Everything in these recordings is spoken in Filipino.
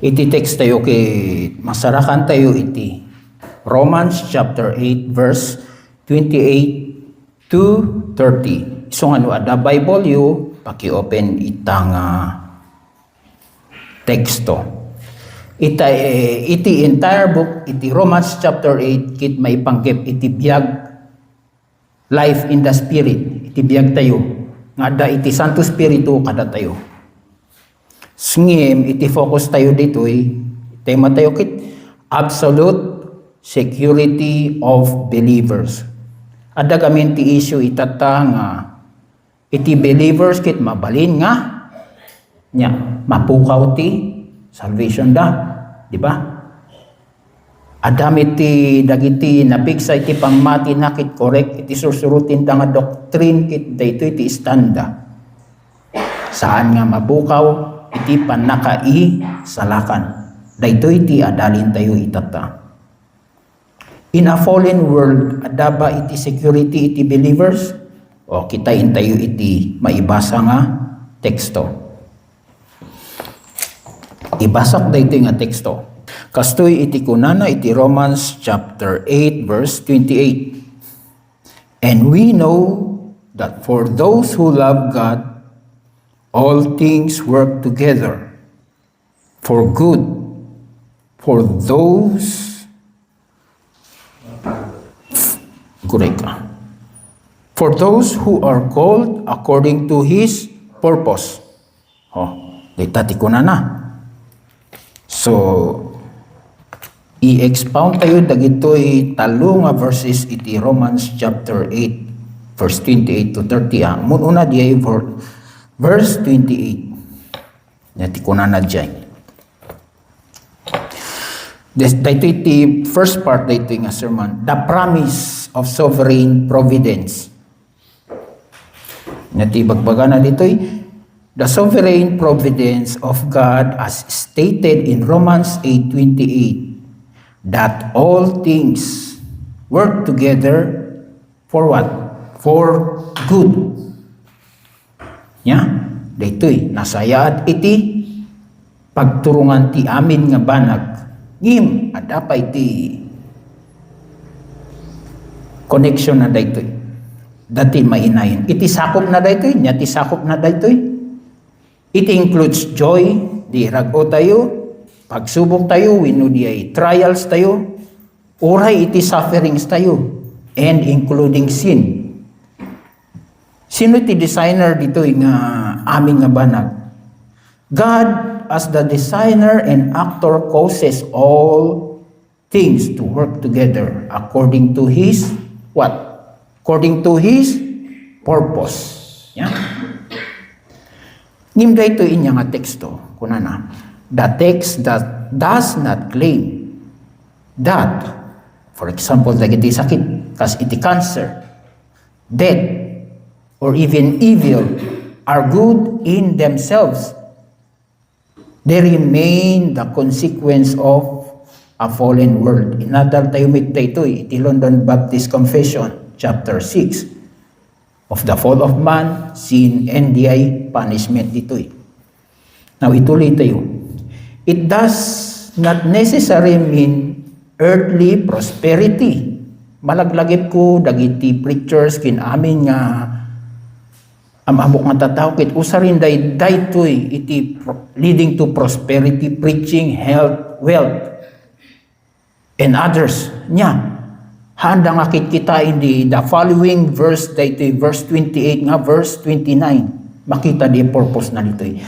Iti text tayo kay masarakan tayo iti Romans chapter 8 verse 28 to 30. So ano ada Bible you paki-open itang teksto. Iti entire book iti Romans chapter 8 kit may panggep iti biag life in the spirit. Iti biag tayo nga da iti Santo Espiritu kada tayo. Ngem iti focus tayo ditoy tema tayo kit absolute security of believers. Ada gamin ti issue itata nga iti believers kit mabalin nga nya mapukaw ti salvation da, di ba? Adam iti dagiti napiksa iti pangmati na kit correct iti susurutin da nga doctrine kit daytoy iti istanda. Saan nga mapukaw iti panakai salakan. Daytoy iti adalin tayo itata. In a fallen world, adaba iti security iti believers? O kitain tayo iti maibasa nga teksto. Ibasak daytoy nga teksto. Kastoy iti kunana iti Romans chapter 8 verse 28. And we know that for those who love God, all things work together for good, for those for those who are called according to His purpose. Ditati ko na. So, i-expound tayo dagitoy talo nga verses iti Romans chapter 8 verse 28 to 30. Muna diay verse 28. Nati ko na dyan. Dito iti first part dito nga sermon. The promise of sovereign providence. Nati bagbaga na dito the sovereign providence of God as stated in Romans 8:28 that all things work together for what? For good. Daytoy nasayaat iti pagturungan ti amin nga banag ngim adapa iti connection na daytoy dati mainayin iti sakop na daytoy ti sakop na daytoy it includes joy di rago tayo pagsubok tayo wenno di ay trials tayo oray iti sufferings tayo and including sin. Sino ti designer dito nga amin nga banag? God as the designer and actor causes all things to work together according to His what? According to His purpose. Ngimda ito inya nga teksto. Kunana, the text that does not claim that, for example, dagiti sakit, kas iti cancer, death, or even evil are good in themselves. They remain the consequence of a fallen world. Inadal tayo mit ito iti London Baptist Confession, chapter 6, of the fall of man, sin, and the punishment dito. Now, ituloy tayo. It does not necessarily mean earthly prosperity. Malaglagip ko, dagiti preachers, kin amin nga amabok nga tataw kit usarin daytoy iti leading to prosperity, preaching, health, wealth, and others. Handa nga kita in the following verse daytoy verse 28 nga verse 29 makita di purpose na ditoy.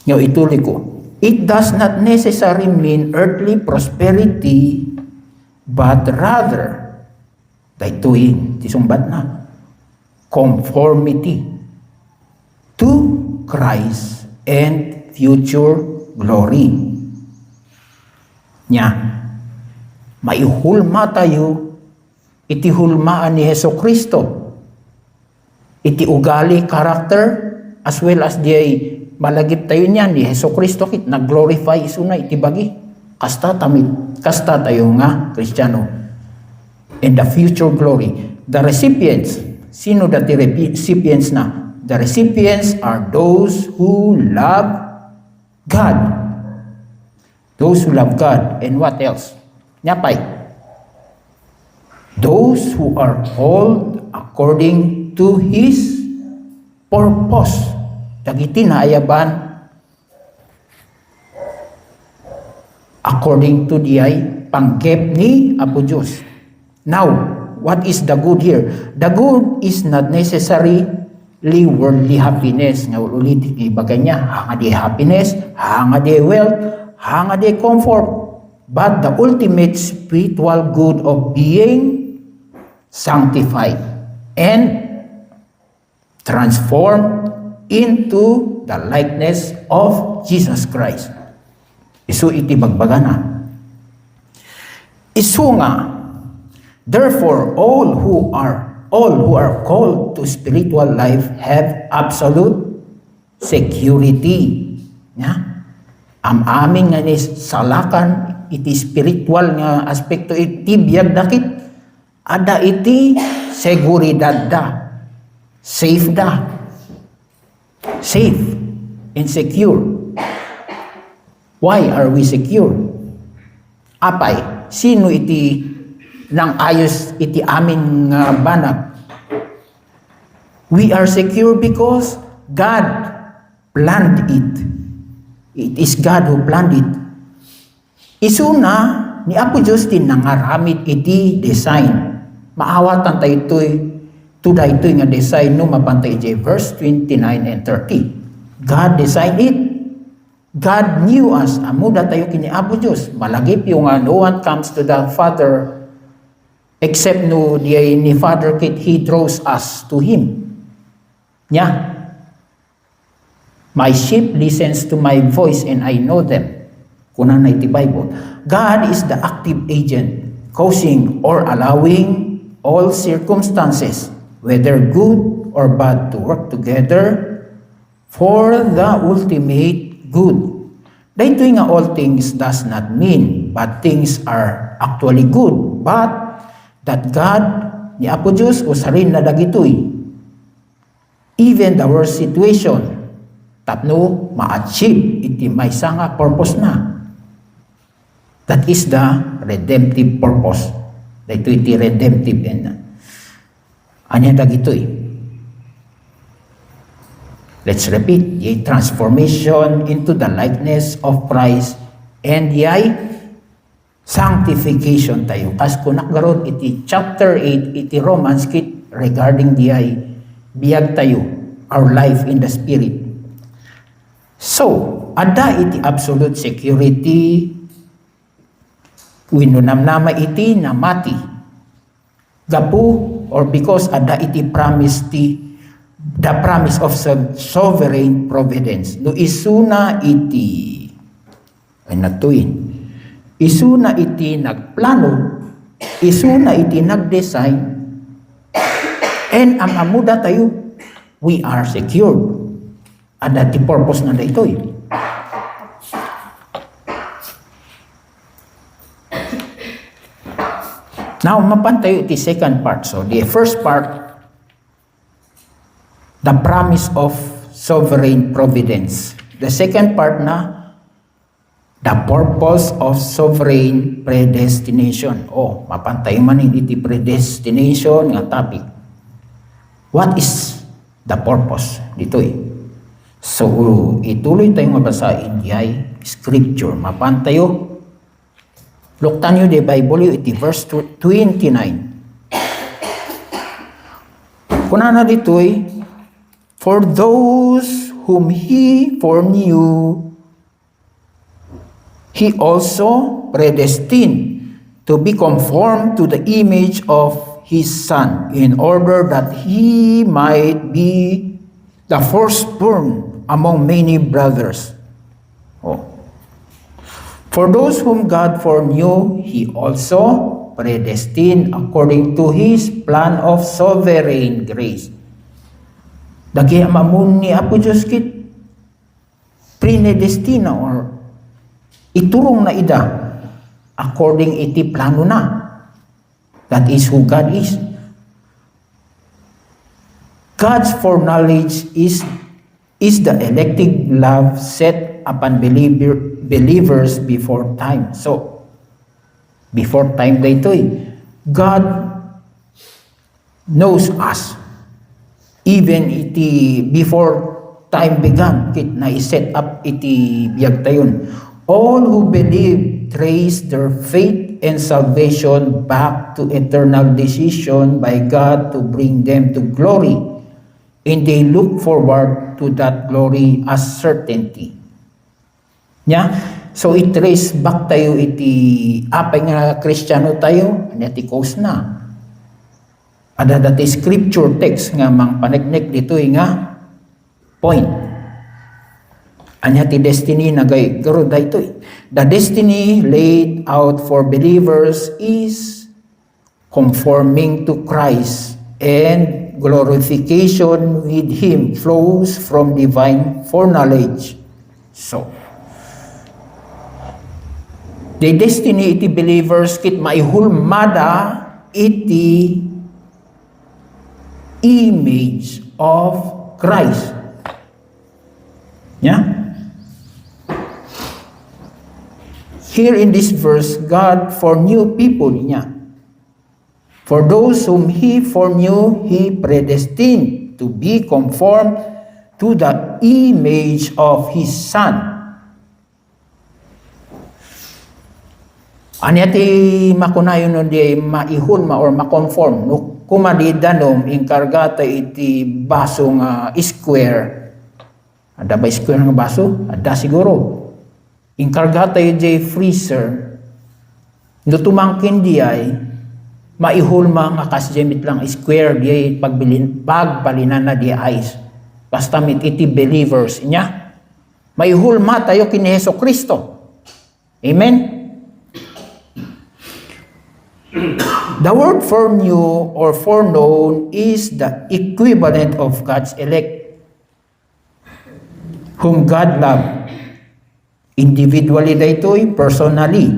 Ituloy ko. It does not necessarily mean earthly prosperity but rather daytoy tisumbat na conformity to Christ and future glory. Maihulma tayo iti hulmaan ni Hesus Kristo. Iti ugali, character, as well as di malagip tayo niyan ni Hesus Kristo kit nag-glorify isuna iti bagi. Kasta tayo nga Kristiyano. And the future glory. The recipients, sino dati recipients na? The recipients are those who love God Those who love God. And what else? Nyapay. Those who are called according to His purpose. Dagiti naayaban according to di panggep ni Apo Diyos. Now, what is the good here? The good is not necessarily worldly happiness. Nga ulit ibagay niya, hanga di happiness, hanga di wealth, hanga di comfort, but the ultimate spiritual good of being sanctified and transformed into the likeness of Jesus Christ. Isu iti bagbagana. Isu nga, therefore all who are called to spiritual life have absolute security. Nya? Aming nga ni salakan iti spiritual nga aspekto iti biyag dakit ada iti seguridad da. Safe da. Safe and secure. Why are we secure? Apay, sino iti nang ayos iti amin nga banag? We are secure because God planned it. It is God who planned it. Isuna ni Apo Diyos din nangaramid iti design. Maawatan tayo ito'y nga design no mapantay iti verse 29 and 30. God designed it. God knew us. Amuda tayo kini Apo Diyos. Malagip yung no one comes to the Father except no ni Father kit He draws us to Him. Nya. My sheep listens to my voice and I know them. Kunan na iti Bible. God is the active agent causing or allowing all circumstances, whether good or bad, to work together for the ultimate good. Dahito nga all things does not mean bad things are actually good, but that God ni Apo Diyos usarin na dagitoy. Even the worst situation, tapno ma-achieve iti may nga purpose na. That is the redemptive purpose. Dahito iti redemptive end. Anya dagitoy. Let's repeat, the transformation into the likeness of Christ and the sanctification tayo. As kunak garod iti chapter 8 iti Romans kit regarding the biyag tayo, our life in the Spirit. So, ada iti absolute security winunamnama iti namati. Gapu or because ada iti promise the promise of sovereign providence. No isuna iti ay natuin. Isuna iti nagplano, isuna iti nagdesign, and amuda tayo, we are secured. Ada ti purpose na daytoy. Now, mapan tayo iti second part. So, the first part, the promise of sovereign providence. The second part na, the purpose of sovereign predestination. Oh, mapan tayo manin iti predestination nga topic. What is the purpose? Ditoy. So, ituloy tayong mabasahin diyay scripture. Mapan tayo. Luktan nyo di Bible iti verse 29. Kuna na ditoy, for those whom He foreknew, He also predestined to be conformed to the image of His Son, in order that He might be the firstborn among many brothers. Oh. For those whom God foreknew, He also predestined according to His plan of sovereign grace. Dagi amamun ni Apo Diyos kit predestina or iturong na ida according iti plano na. That is who God is. God's foreknowledge is is the elective love set upon believers before time. So, before time dito God knows us. Even before time began, kit na i-set up iti biyag tayon. All who believe trace their faith and salvation back to eternal decision by God to bring them to glory, and they look forward to that glory as certainty. So i-trace back tayo iti apay nga Kristiyano tayo, iti cause na. Ada dati scripture text nga mang paneknek dito nga point. Anya ti destiny na garo dito. The destiny laid out for believers is conforming to Christ, and glorification with Him flows from divine foreknowledge. So, the destiny iti believers kit maihulmada iti image of Christ. Here in this verse, God foreknew people niya. For those whom He foreknew, He predestined to be conformed to the image of His Son. Anyati makunayon no di maihulma or makonform no kumadidanom inkargata iti baso nga square. Ada ba square nga baso? Ada siguro. Inkargata iti freezer. No tumangkin di ay maihulma nga kasjemit lang square di pagpalinan na di ice. Basta mit iti believers niya. Maihulma tayo kini Hesukristo. Amen. The word foreknew or foreknown is the equivalent of God's elect, whom God loved. Individually daytoy, personally,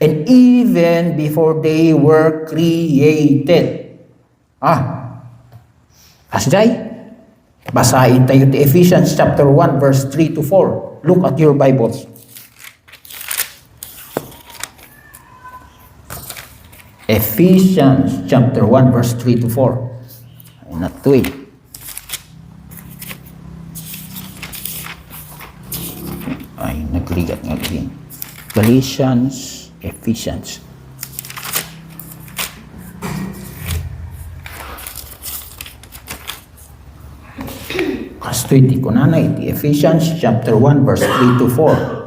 and even before they were created. Asjay, basahin tayo ti Ephesians chapter 1 verse 3 to 4. Look at your Bibles. Ephesians chapter 1 verse 3 to 4. Ay natuloy. Ay nagligat nga din. Galatians, Ephesians. Kastoy di ko nanay iti Ephesians chapter 1 verse 3 to 4.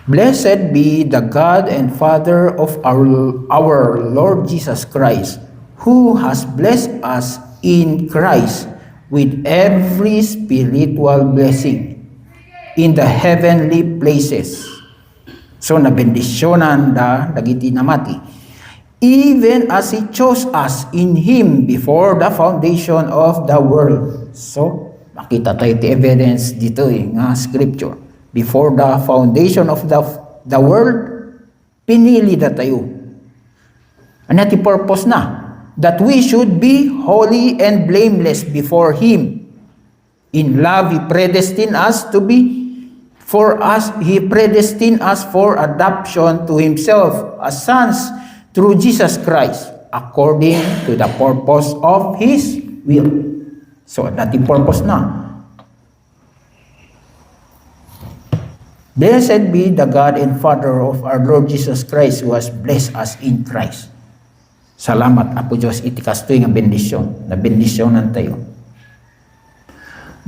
Blessed be the God and Father of our Lord Jesus Christ, who has blessed us in Christ with every spiritual blessing in the heavenly places. So nabendisyonan dagiti namati, even as He chose us in Him before the foundation of the world. So makita tayo ti evidence dito nga scripture. Before the foundation of the world, pinili na tayo. Ano ti purpose na? That we should be holy and blameless before Him. In love, He predestined us He predestined us for adoption to Himself as sons through Jesus Christ, according to the purpose of His will. So, dati purpose na. Blessed be the God and Father of our Lord Jesus Christ, who has blessed us in Christ. Salamat Apo Diyos iti kastoy nga bendisyon. Na bendisyonan tayo.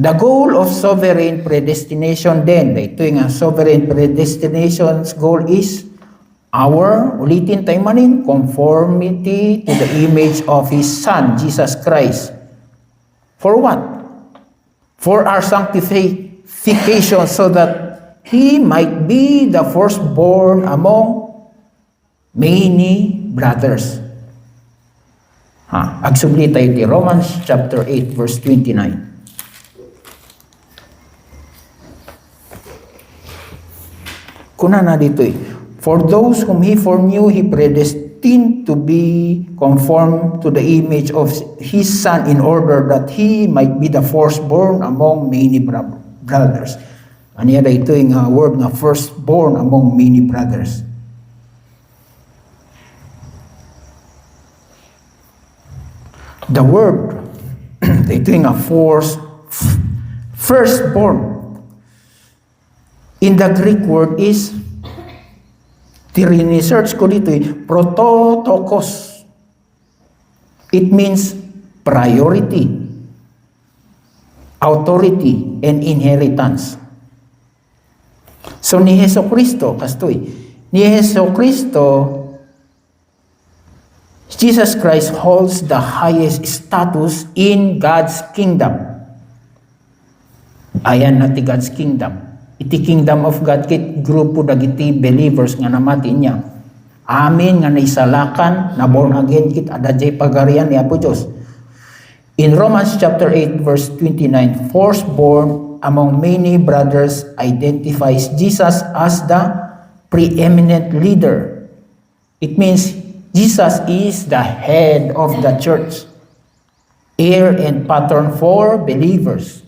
The goal of sovereign predestination then, ito nga sovereign predestination's goal is ulitin tayo manin, conformity to the image of His Son, Jesus Christ. For what? For our sanctification, so that He might be the firstborn among many brothers. Agsubli tayo di Romans chapter 8 verse 29. Kuna na dito For those whom He foreknew, He predestined predestined to be conformed to the image of his son in order that he might be the firstborn among many brothers. Aniya da ito yung word nga firstborn among many brothers. The word, ito yung firstborn. In the Greek word is, research ko dito prototokos. It means priority, authority, and inheritance. So ni Hesus Kristo, ni Hesus Kristo, Jesus Christ holds the highest status in God's kingdom. Ayan na ti God's kingdom. Iti kingdom of God kit grupo dagiti believers nga namati niya. Amin nga naisalakan na born again kit adajay pagarian ni Apo Diyos. In Romans chapter 8 verse 29, firstborn among many brothers identifies Jesus as the preeminent leader. It means Jesus is the head of the church, heir and pattern for believers.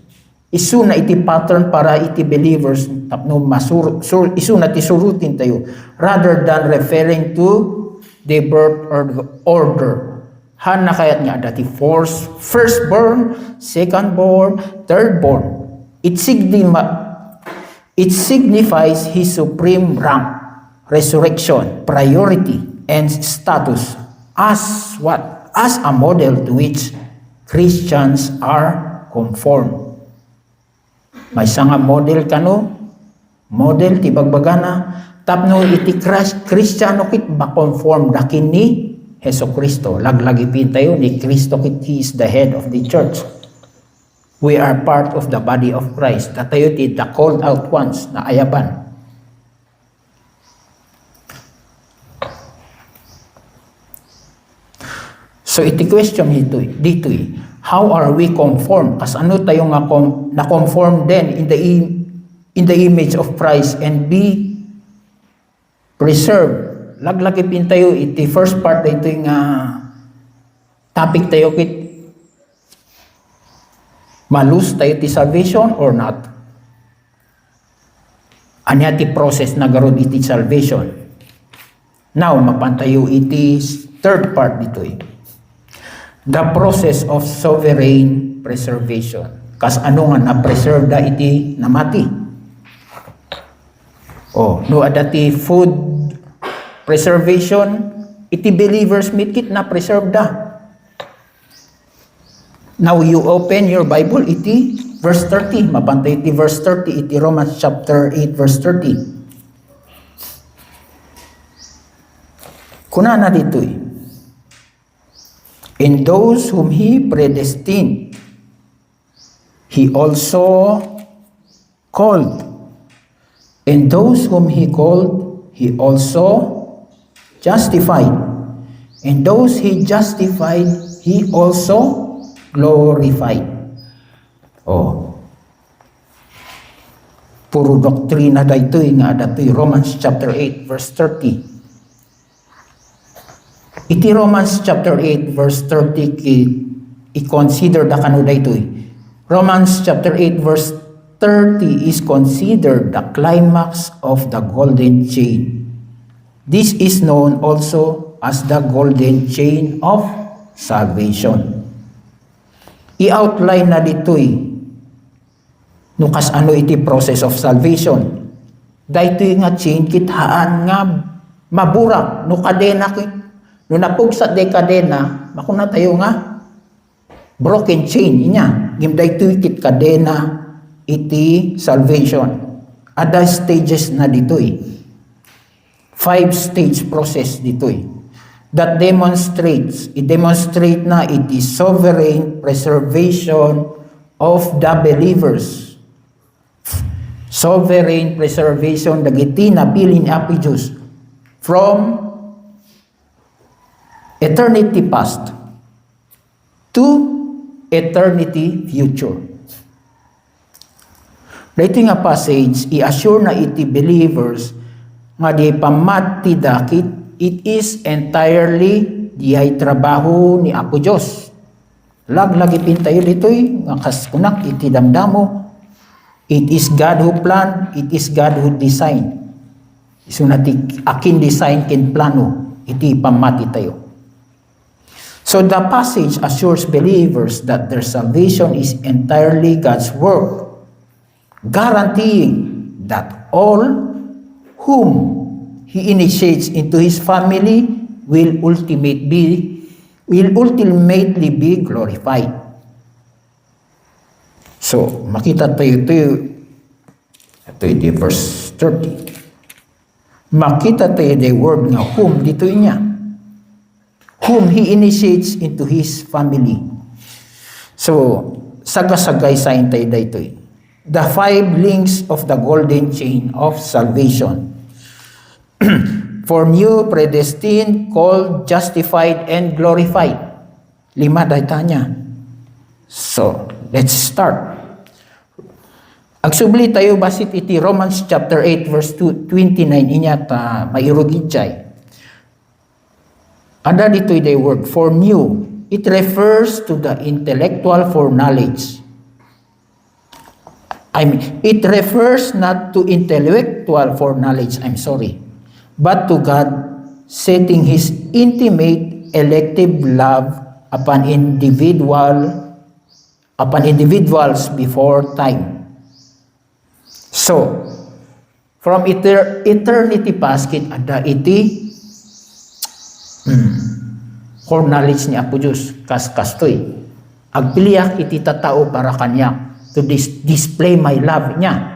Isu na iti pattern para iti believers tapno isu na ti surutin tayo rather than referring to the birth order. Han na kayat nga dati firstborn, secondborn, thirdborn. It signifies his supreme rank, resurrection, priority, and status as what? As a model to which Christians are conformed. May nga model kano, model ti bagbagana, tapno iti Kristiyano kit ba-conform dakin ni Hesus Kristo. Laglagipin tayo ni Kristo kit, he is the head of the church. We are part of the body of Christ. Datayo ti the called out ones na ayaban. So iti question dito how are we conformed? Kas ano tayo nga na-conform din in the image of Christ and be preserved. Laglagipin tayo iti first part dito yung topic tayo kit malus tayo ti salvation or not. Anya ti process na garod iti salvation. Now mapantayo iti third part dito the process of sovereign preservation. Kas ano nga na-preserve da iti namati. No adati food preservation, iti believers mitkit na-preserve da. Now you open your Bible, iti verse 30. Mapantay iti verse 30, iti Romans chapter 8 verse 30. Kuna na dito In those whom he predestined, he also called. And those whom he called, he also justified. And those he justified, he also glorified. Puro doktrina daytoy nga datoy Romans chapter 8 verse 30. Iti Romans chapter 8 verse 30 i-consider da kano daytoy. Romans chapter 8 verse 30 is considered the climax of the golden chain. This is known also as the golden chain of salvation. I-outline na ditoy no kas ano iti process of salvation. Daytoy nga chain kithaan nga maburak no kadena kit no napugsa de kadena, makuna tayo nga broken chain inya. Gimday kit kadena iti salvation. Ada stages na ditoy. 5-stage process ditoy. That demonstrate na iti sovereign preservation of the believers. Sovereign preservation dagiti napili ni Apo Diyos from eternity past to eternity future. Dito nga passage, i-assure na iti believers nga di pamati dakit It is entirely diay trabaho ni Apo Diyos. Laglagi pintayo dito'y ngakas kunak iti damdamo. It is God who planned, it is God who designed. So nati akin design kin plano, iti pamati tayo. So the passage assures believers that their salvation is entirely God's work, guaranteeing that all whom He initiates into His family will ultimately be glorified. So, makita tayo ito yung verse 30. Makita tayo the word nga whom dito niya. Whom He initiates into His family. So, sagasagay sa tayo dito. The 5 links of the golden chain of salvation. Foreknew, predestined, called, justified, and glorified. 5 dito niya. So, let's start. Agsubli tayo basit iti Romans chapter 8 verse 29 inya ta mairugidjay. Ada dito'y the word foreknew. It refers to the intellectual foreknowledge. It refers not to intellectual foreknowledge, but to God setting His intimate elective love upon individuals before time. So, from eternity past, ada iti foreknowledge ni Apo Diyos, kastoy. Agpiliyak iti tatao para kanya to display my love niya.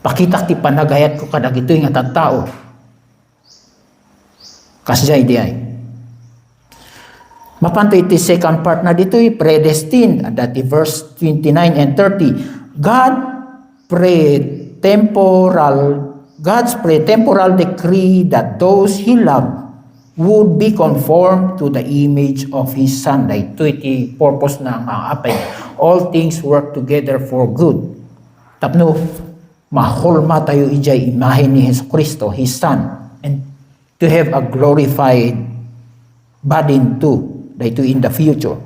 Pakitak ti panagayat ko kadag ito'y nga tatao. Kasjay di ay. Mapanto iti second part na dito'y predestined. At iti verse 29 and 30. God's pretemporal decree that those He loved would be conformed to the image of His Son. Ito iti purpose na apay. All things work together for good. Tapno, mahulma tayo ijay imahe ni Jesu Cristo, His Son, and to have a glorified body too, dito in the future.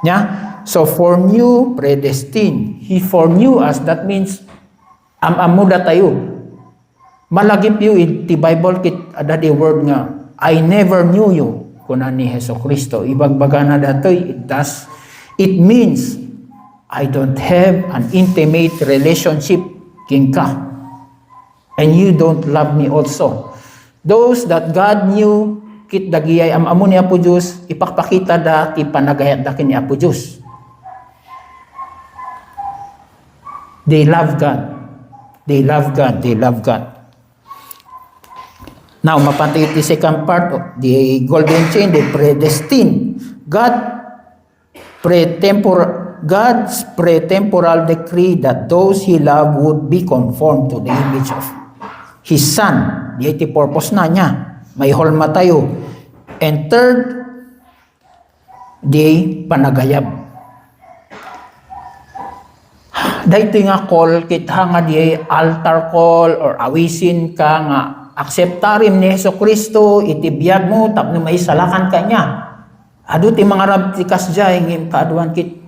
Yeah? So, foreknew, predestined. He foreknew us. That means, amuda tayo. Malagip yu, iti Bible kit, ada the word nga, I never knew you, kuna ni Jesu Cristo. Ibagbaga na datoy, it means, I don't have an intimate relationship king ka. And you don't love me also. Those that God knew, kit dagiyay amo ni Apo Diyos, ipakpakita da, ti panagayat da kini Apo Diyos. They love God. They love God. They love God. Now, mapantay iti second part of the golden chain, the predestined. God's pretemporal decree that those He loved would be conformed to the image of His Son. Di iti purpose na niya. May holma tayo. And third, di panagayab. Dahito nga call, kita nga di altar call or awisin ka nga akseptarim ni Jesu Cristo, itibiyag mo, tapno may salakan ka niya. Ado ti mga rabtikas dyan, ngim kaaduan kit,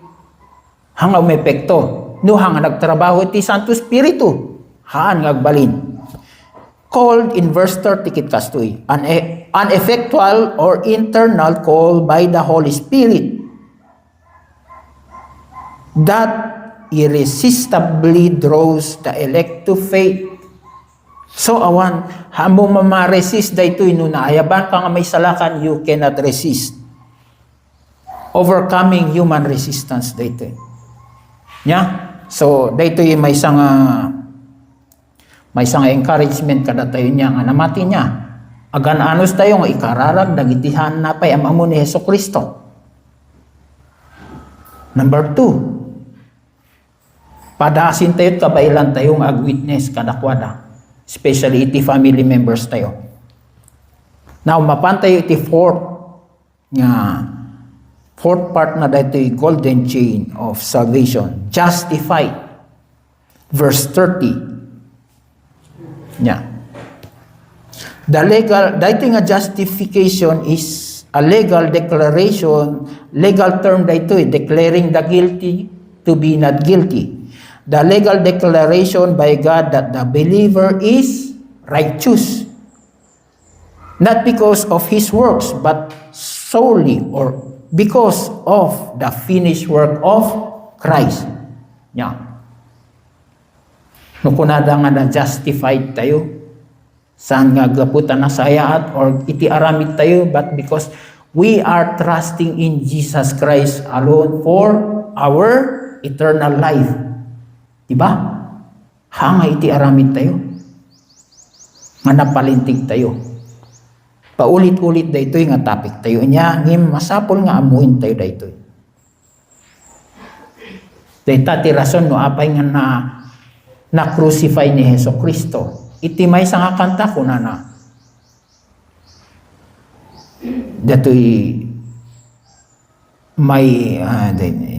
hanga umepekto. No, hanga nagtrabaho ti Santo Espiritu, haan ngagbalin. Called in verse 30 kit kastoy, an effectual or internal call by the Holy Spirit that irresistibly draws the elect to faith. So awan, hamo mamaresist dayto ino na ayaban ka nga may salakan, you cannot resist. Overcoming human resistance dayto. Yeah? So dayto may sanga encouragement kada tayo niya nga namati niya. Agan anos tayo nga ikararag dagitihan na pay amamo ni Jesu Cristo. Number 2. Padasin tayo't kabailan tayong ag-witness kadakwada. Especially iti family members tayo. Now, mapantay iti fourth part na dito yung golden chain of salvation. Justified. Verse 30. Yeah. Dito nga justification is a legal declaration, legal term dito declaring the guilty to be not guilty. The legal declaration by God that the believer is righteous. Not because of his works, but solely or because of the finished work of Christ. Yeah. No kunada nga na justified tayo, saan nga gaputan na sayaat or iti aramid tayo, but because we are trusting in Jesus Christ alone for our eternal life. Diba? Hanga iti aramid tayo. Nga napalintig tayo. Paulit-ulit daytoy nga topic tayo niya, ngim masapol nga amuin tayo daytoy. Dayta ti rason no apay nga na crucify ni Hesus Kristo. Iti may nga kanta ko na. Datoy may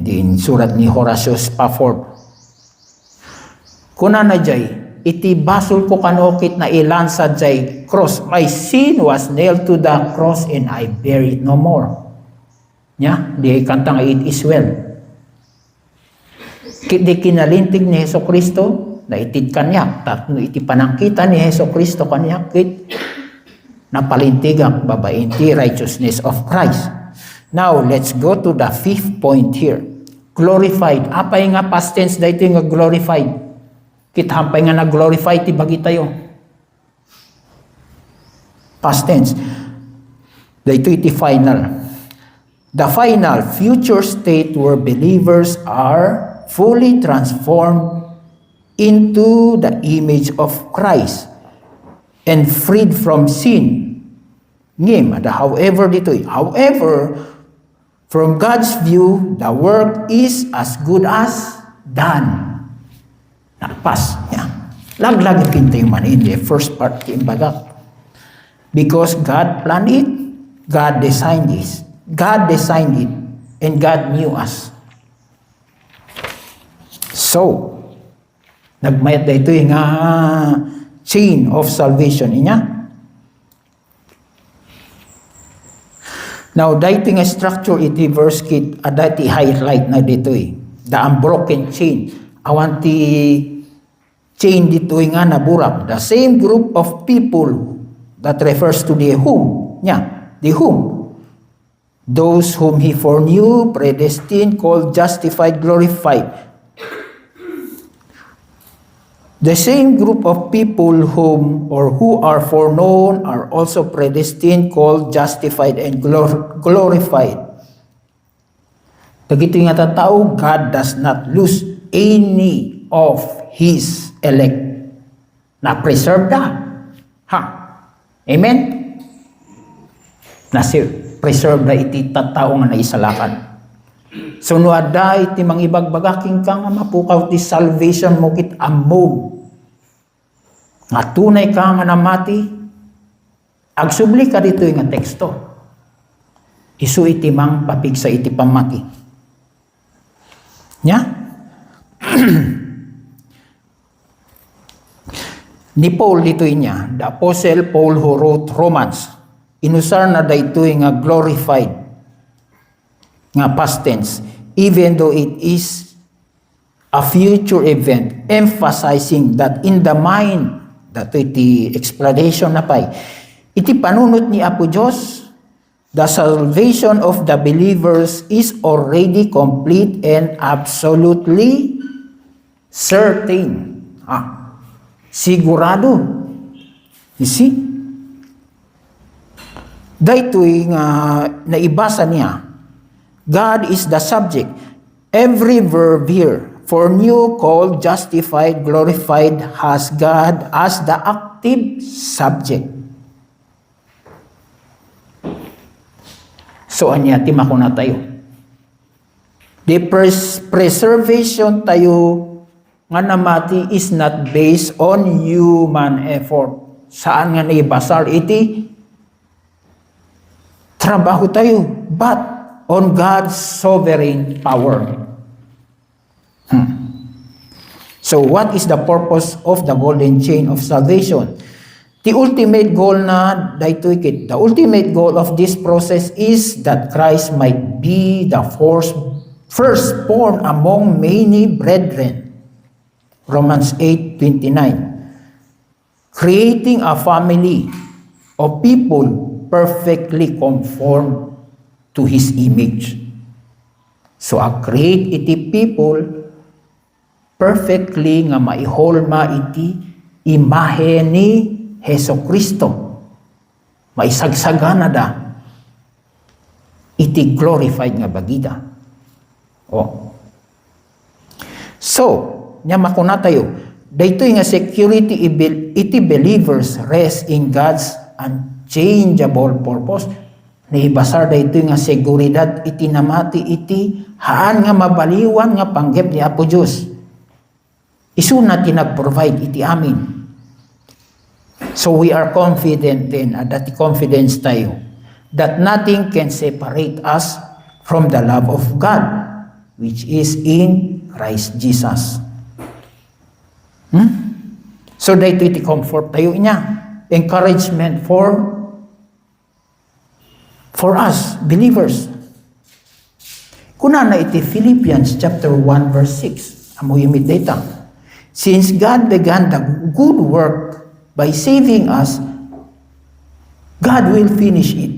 din surat ni Horacio Spafford. Kuna na jay, iti basol ko kanokit na ilansa jay cross. My sin was nailed to the cross and I bear it no more. Nya, di kanta nga it is well. Di kinalintig ni Hesus Kristo, na itid kanya, tatno iti panangkita ni Hesus Kristo kanya, kit napalintigang babain ti righteousness of Christ. Now, let's go to the 5th point here. Glorified. Apay nga past tense dito nga glorified. Kitahampay nga na-glorify ti bagi tayo. Past tense. Dito iti final. The final future state where believers are fully transformed into the image of Christ and freed from sin. Ngim, however dito. However, from God's view, the work is as good as done. Nakpas niya. Laglag kinta yung man in the first part kimbaga. Because God planned it, God designed it, and God knew us. So, nagmayat da ito yung chain of salvation niya. Now, dito yung structure iti verse kit, dati highlight na dito the unbroken chain. Awan ti chain dito nga naburak. The same group of people that refers to the whom. The whom. Those whom he foreknew, predestined, called, justified, glorified. The same group of people who are foreknown are also predestined, called, justified, and glorified. Dagito nga tao, God does not lose any of His elect. Na-preserve na. Amen? Preserve na iti tattao nga naisalakan. So nuada iti mangibagbagaking ka nga mapukaw ti salvation mo kit ammo. Nga tunay ka nga namati, agsubli ka dito yung teksto. Isu iti mang papigsa iti pamati. Nya? Ni Paul dito niya, the Apostle Paul who wrote Romans, inusar na dito nga glorified, nga past tense, even though it is a future event, emphasizing that in the mind, dato iti explanation na pay, iti panunot ni Apo Diyos, the salvation of the believers is already complete and absolutely certain. Sigurado. You see? Daytoy nga naibasa niya, God is the subject. Every verb here, foreknew, called, justified, glorified, has God as the active subject. So, anya, timako na tayo. The preservation tayo nga namati is not based on human effort. Saan nga naibasar iti? Trabaho tayo, but on God's sovereign power. So what is the purpose of the golden chain of salvation? The ultimate goal the ultimate goal of this process is that Christ might be the firstborn among many brethren. Romans 8:29. Creating a family of people perfectly conformed to His image. So a create iti people perfectly nga maihulma iti imahe ni Heso Kristo. Maisagsagana da iti glorified nga bagida. So, nya makuna tayo, daytoy nga security iti believers rest in God's unchangeable purpose. Naibasar daytoy nga seguridad iti namati iti haan nga mabaliwan nga panggep ni Apo Dios. Isuna ti nag-provide iti amin. So we are confident then, that confidence tayo, that nothing can separate us from the love of God, which is in Christ Jesus. So dahito iti comfort tayo niya. Encouragement for us, believers. Kuna na iti Philippians chapter 1 verse 6. Amo yumit data. Since God began the good work by saving us, God will finish it.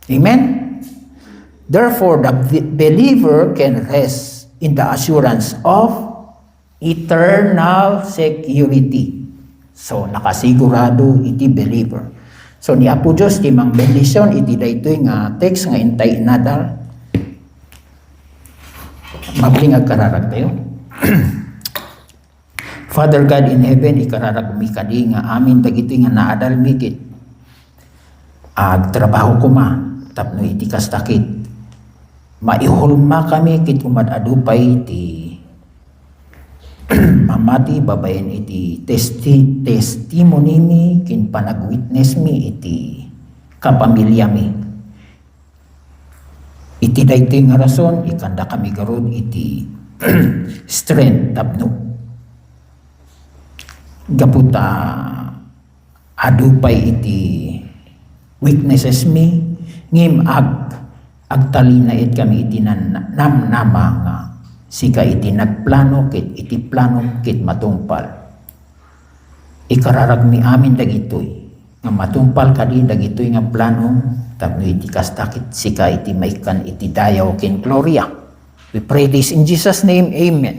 Amen? Therefore, the believer can rest in the assurance of eternal security. So, nakasigurado iti believer. So, ni Apo Diyos, timang bendisyon, iti daytoy nga text nga intay nadal. Mabling agkararag tayo. Father God in heaven, ikararag mikadi nga amin dagiti nga naadal mikit. Trabaho ko tapno iti kastakit. Maihulma kami kit umadadupay iti mamati babayan iti testimony mi kin panagwitness mi iti kapamilya mi. Iti daytoy nga rason ikanda kami garod iti strength tapno gaputa adupay iti weaknesses mi ngim agtalina it kami iti namnama nga sika iti nagplano iti plano matungpal. Ikararag mi amin dagitoy nga matungpal kadi dagitoy nga plano tapno iti kastakit sika iti maikan iti dayaw ken gloria. We pray this in Jesus name, amen.